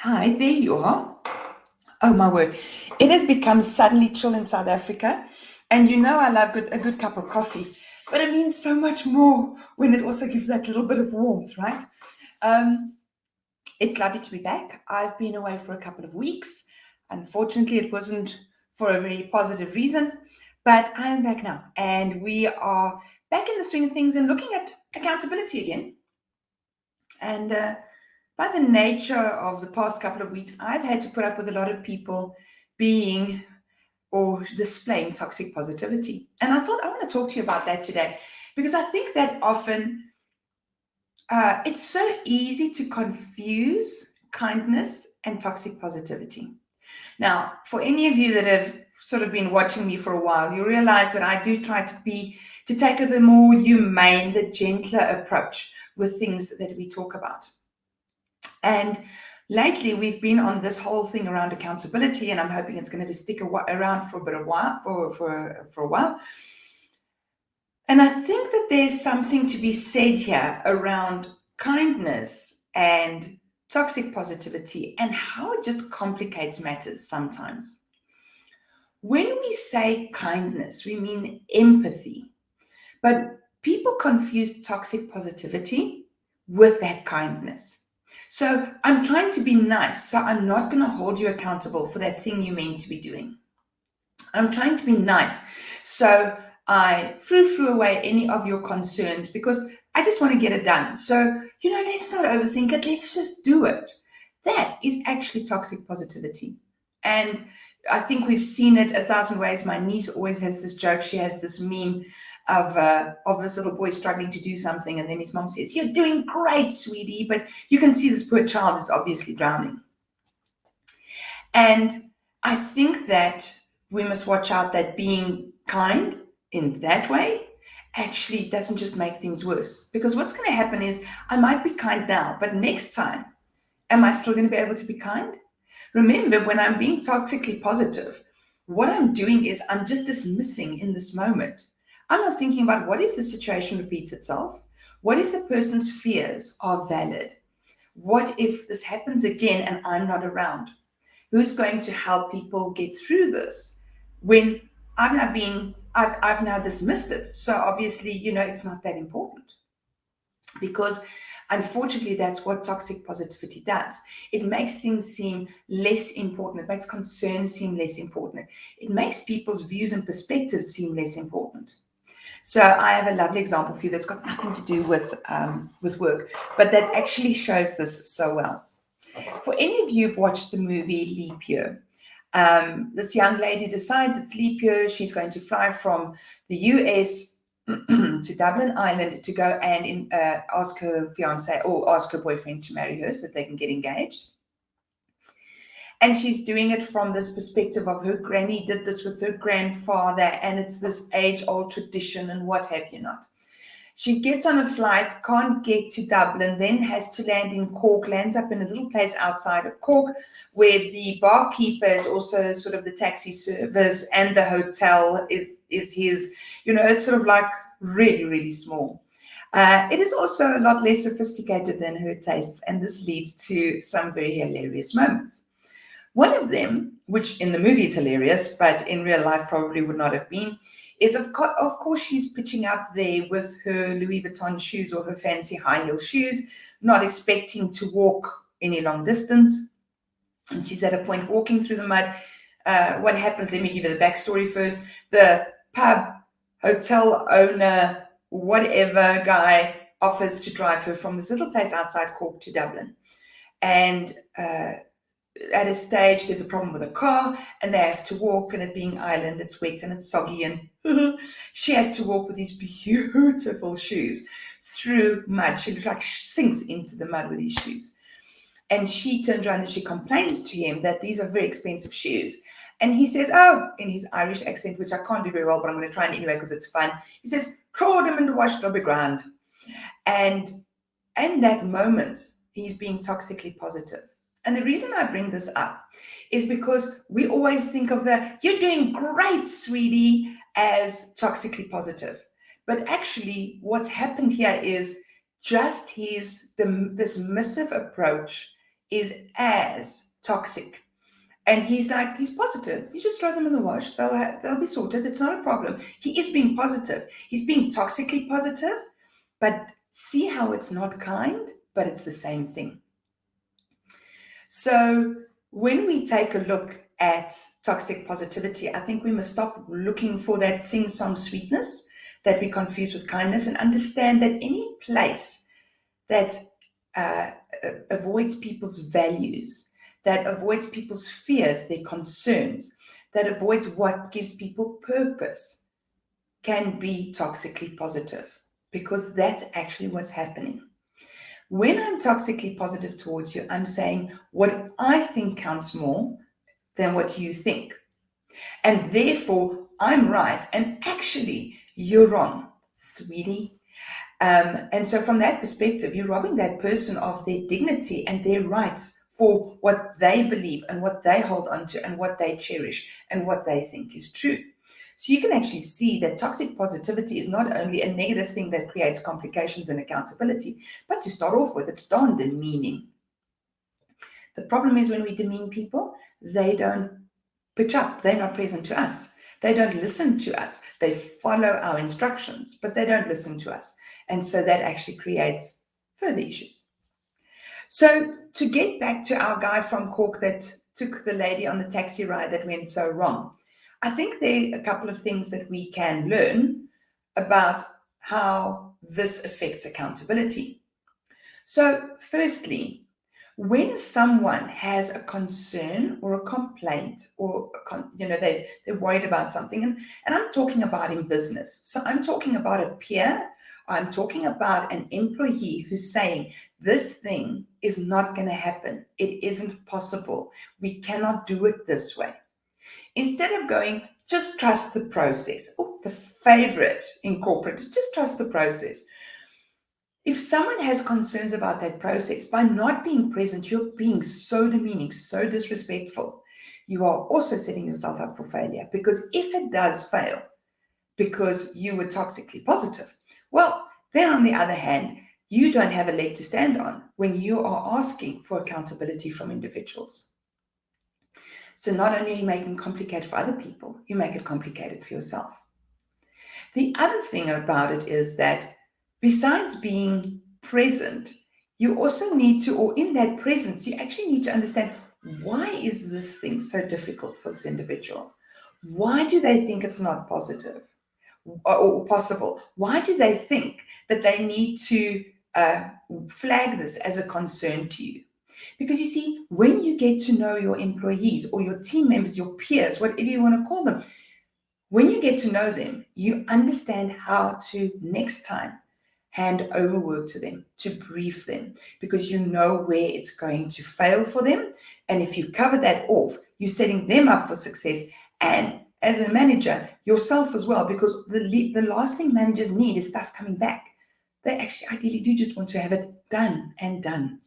Hi, there you are. Oh my word. It has become suddenly chill in South Africa. And you know I love a good cup of coffee. But it means so much more when it also gives that little bit of warmth, right? Um, it's lovely to be back. I've been away for a couple of weeks. Unfortunately, it wasn't for a very positive reason, but I am back now. And we are back in the swing of things and looking at accountability again. And by the nature of the past couple of weeks, I've had to put up with a lot of people being or displaying toxic positivity. And I thought I want to talk to you about that today because I think that often it's so easy to confuse kindness and toxic positivity. Now, for any of you that have sort of been watching me for a while, you realize that I do try to take the more humane, the gentler approach with things that we talk about. And lately, we've been on this whole thing around accountability, and I'm hoping it's going to stick around for a bit of while, for a while. And I think that there's something to be said here around kindness and toxic positivity and how it just complicates matters sometimes. When we say kindness, we mean empathy, but people confuse toxic positivity with that kindness. So I'm trying to be nice. So I'm not going to hold you accountable for that thing you meant to be doing. I'm trying to be nice. So I threw away any of your concerns because I just want to get it done. So, let's not overthink it. Let's just do it. That is actually toxic positivity. And I think we've seen it a thousand ways. My niece always has this joke. She has this meme of this little boy struggling to do something, and then his mom says, "You're doing great, sweetie," but you can see this poor child is obviously drowning. And I think that we must watch out that being kind in that way actually doesn't just make things worse. Because what's going to happen is I might be kind now, but next time, am I still going to be able to be kind? Remember, when I'm being toxically positive, what I'm doing is I'm just dismissing in this moment. I'm not thinking about what if the situation repeats itself? What if the person's fears are valid? What if this happens again and I'm not around? Who's going to help people get through this when I've now dismissed it? So obviously, it's not that important because unfortunately, that's what toxic positivity does. It makes things seem less important. It makes concerns seem less important. It makes people's views and perspectives seem less important. So I have a lovely example for you that's got nothing to do with work, but that actually shows this so well. For any of you who've watched the movie Leap Year, this young lady decides it's leap year. She's going to fly from the US to Dublin Island to go and ask her fiance or ask her boyfriend to marry her so that they can get engaged. And she's doing it from this perspective of her granny did this with her grandfather, and it's this age old tradition and what have you not. She gets on a flight, can't get to Dublin, then has to land in Cork, lands up in a little place outside of Cork where the barkeeper is also sort of the taxi service and the hotel is his, it's sort of like really, really small. It is also a lot less sophisticated than her tastes, and this leads to some very hilarious moments. One of them, which in the movie is hilarious, but in real life probably would not have been, is of course she's pitching up there with her Louis Vuitton shoes or her fancy high heel shoes, not expecting to walk any long distance. And she's at a point walking through the mud. What happens? Let me give you the backstory first. The pub, hotel owner, whatever guy offers to drive her from this little place outside Cork to Dublin. And at a stage, there's a problem with a car and they have to walk, and it being Ireland, it's wet and it's soggy, and she has to walk with these beautiful shoes through mud. She looks like she sinks into the mud with these shoes. And she turns around and she complains to him that these are very expensive shoes. And he says, oh, in his Irish accent, which I can't do very well, but I'm going to try it anyway because it's fun. He says, throw them in the wash, they'll be grand. And in that moment, he's being toxically positive. And the reason I bring this up is because we always think of you're doing great, sweetie, as toxically positive. But actually, what's happened here is just his dismissive approach is as toxic. And he's positive. You just throw them in the wash. They'll be sorted. It's not a problem. He is being positive. He's being toxically positive, but see how it's not kind, but it's the same thing. So when we take a look at toxic positivity, I think we must stop looking for that sing-song sweetness that we confuse with kindness, and understand that any place that avoids people's values, that avoids people's fears, their concerns, that avoids what gives people purpose, can be toxically positive, because that's actually what's happening. When I'm toxically positive towards you, I'm saying what I think counts more than what you think. And therefore, I'm right, and actually, you're wrong, sweetie. And so from that perspective, you're robbing that person of their dignity and their rights for what they believe and what they hold on to and what they cherish and what they think is true. So you can actually see that toxic positivity is not only a negative thing that creates complications and accountability, but to start off with, it's darn demeaning. The problem is when we demean people, they don't pitch up. They're not present to us. They don't listen to us. They follow our instructions, but they don't listen to us. And so that actually creates further issues. So to get back to our guy from Cork that took the lady on the taxi ride that went so wrong, I think there are a couple of things that we can learn about how this affects accountability. So firstly, when someone has a concern or a complaint, or they're worried about something, and I'm talking about in business, so I'm talking about a peer, I'm talking about an employee who's saying this thing is not going to happen, it isn't possible, we cannot do it this way. Instead of going, just trust the process. Oh, the favorite in corporate is just trust the process. If someone has concerns about that process, by not being present, you're being so demeaning, so disrespectful. You are also setting yourself up for failure, because if it does fail because you were toxically positive, well, then on the other hand, you don't have a leg to stand on when you are asking for accountability from individuals. So not only are you making it complicated for other people, you make it complicated for yourself. The other thing about it is that besides being present, you also need to, or in that presence, you actually need to understand, why is this thing so difficult for this individual? Why do they think it's not positive or possible? Why do they think that they need to flag this as a concern to you? Because you see, when you get to know your employees or your team members, your peers, whatever you want to call them, when you get to know them, you understand how to next time hand over work to them, to brief them, because you know where it's going to fail for them. And if you cover that off, you're setting them up for success. And as a manager, yourself as well, because the last thing managers need is stuff coming back. They actually ideally do just want to have it done and done.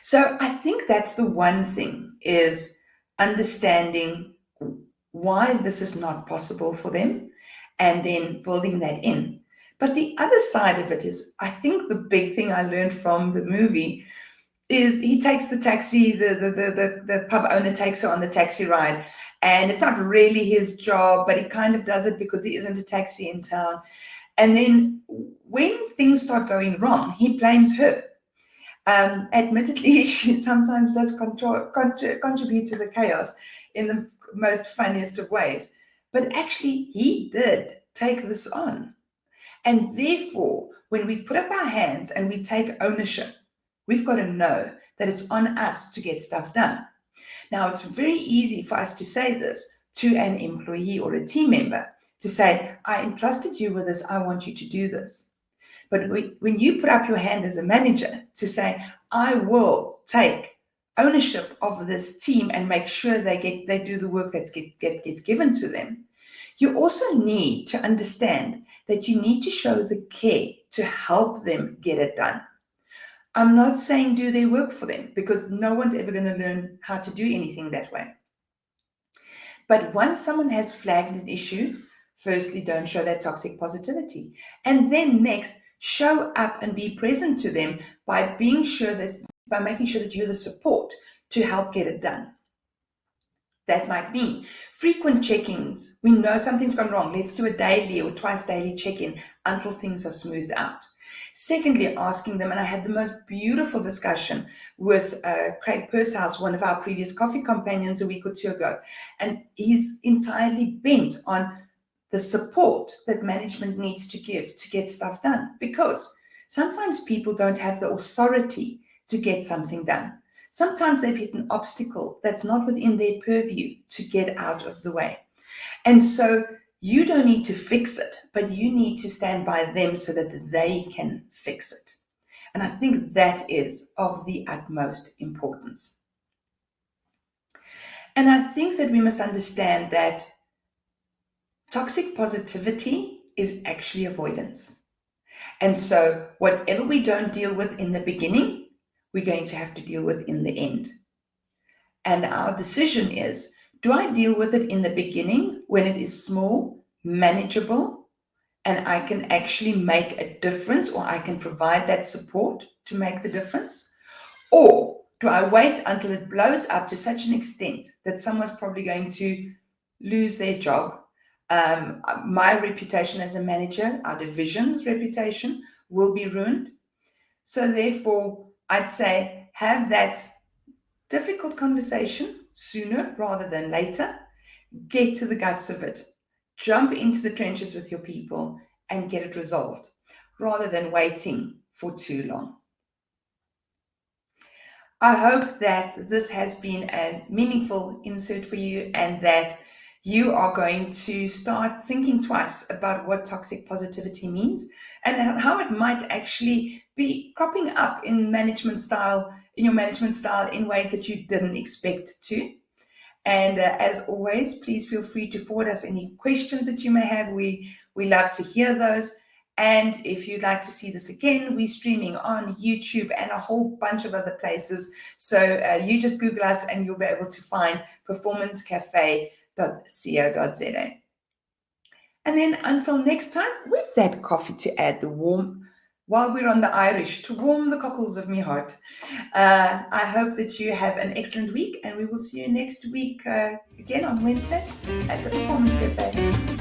So I think that's the one thing, is understanding why this is not possible for them and then building that in. But the other side of it is, I think the big thing I learned from the movie is he takes the taxi, the pub owner takes her on the taxi ride, and it's not really his job, but he kind of does it because there isn't a taxi in town. And then when things start going wrong, he blames her. Admittedly, she sometimes does contribute to the chaos in the most funniest of ways. But actually, he did take this on. And therefore, when we put up our hands and we take ownership, we've got to know that it's on us to get stuff done. Now, it's very easy for us to say this to an employee or a team member, to say, I entrusted you with this, I want you to do this. But when you put up your hand as a manager to say, I will take ownership of this team and make sure they do the work that gets given to them, you also need to understand that you need to show the care to help them get it done. I'm not saying do their work for them, because no one's ever going to learn how to do anything that way. But once someone has flagged an issue, firstly, don't show that toxic positivity. And then next, show up and be present to them by being sure that by making sure that you're the support to help get it done. That might mean frequent check-ins. We know something's gone wrong. Let's do a daily or twice daily check-in until things are smoothed out. Secondly, asking them, and I had the most beautiful discussion with Craig Pursehouse, one of our previous coffee companions, a week or two ago, and he's entirely bent on the support that management needs to give to get stuff done, because sometimes people don't have the authority to get something done. Sometimes they've hit an obstacle that's not within their purview to get out of the way. And so you don't need to fix it, but you need to stand by them so that they can fix it. And I think that is of the utmost importance. And I think that we must understand that toxic positivity is actually avoidance. And so whatever we don't deal with in the beginning, we're going to have to deal with in the end. And our decision is, do I deal with it in the beginning when it is small, manageable, and I can actually make a difference, or I can provide that support to make the difference? Or do I wait until it blows up to such an extent that someone's probably going to lose their job? My reputation as a manager, our division's reputation will be ruined. So therefore, I'd say have that difficult conversation sooner rather than later. Get to the guts of it. Jump into the trenches with your people and get it resolved rather than waiting for too long. I hope that this has been a meaningful insert for you, and that you are going to start thinking twice about what toxic positivity means and how it might actually be cropping up in your management style in ways that you didn't expect to. And as always, please feel free to forward us any questions that you may have. We love to hear those. And if you'd like to see this again, we're streaming on YouTube and a whole bunch of other places. So you just Google us and you'll be able to find performancecafe.co.za. And then until next time, where's that coffee to add the warm, while we're on the Irish, to warm the cockles of my heart. I hope that you have an excellent week, and we will see you next week again on Wednesday at the Performance Cafe.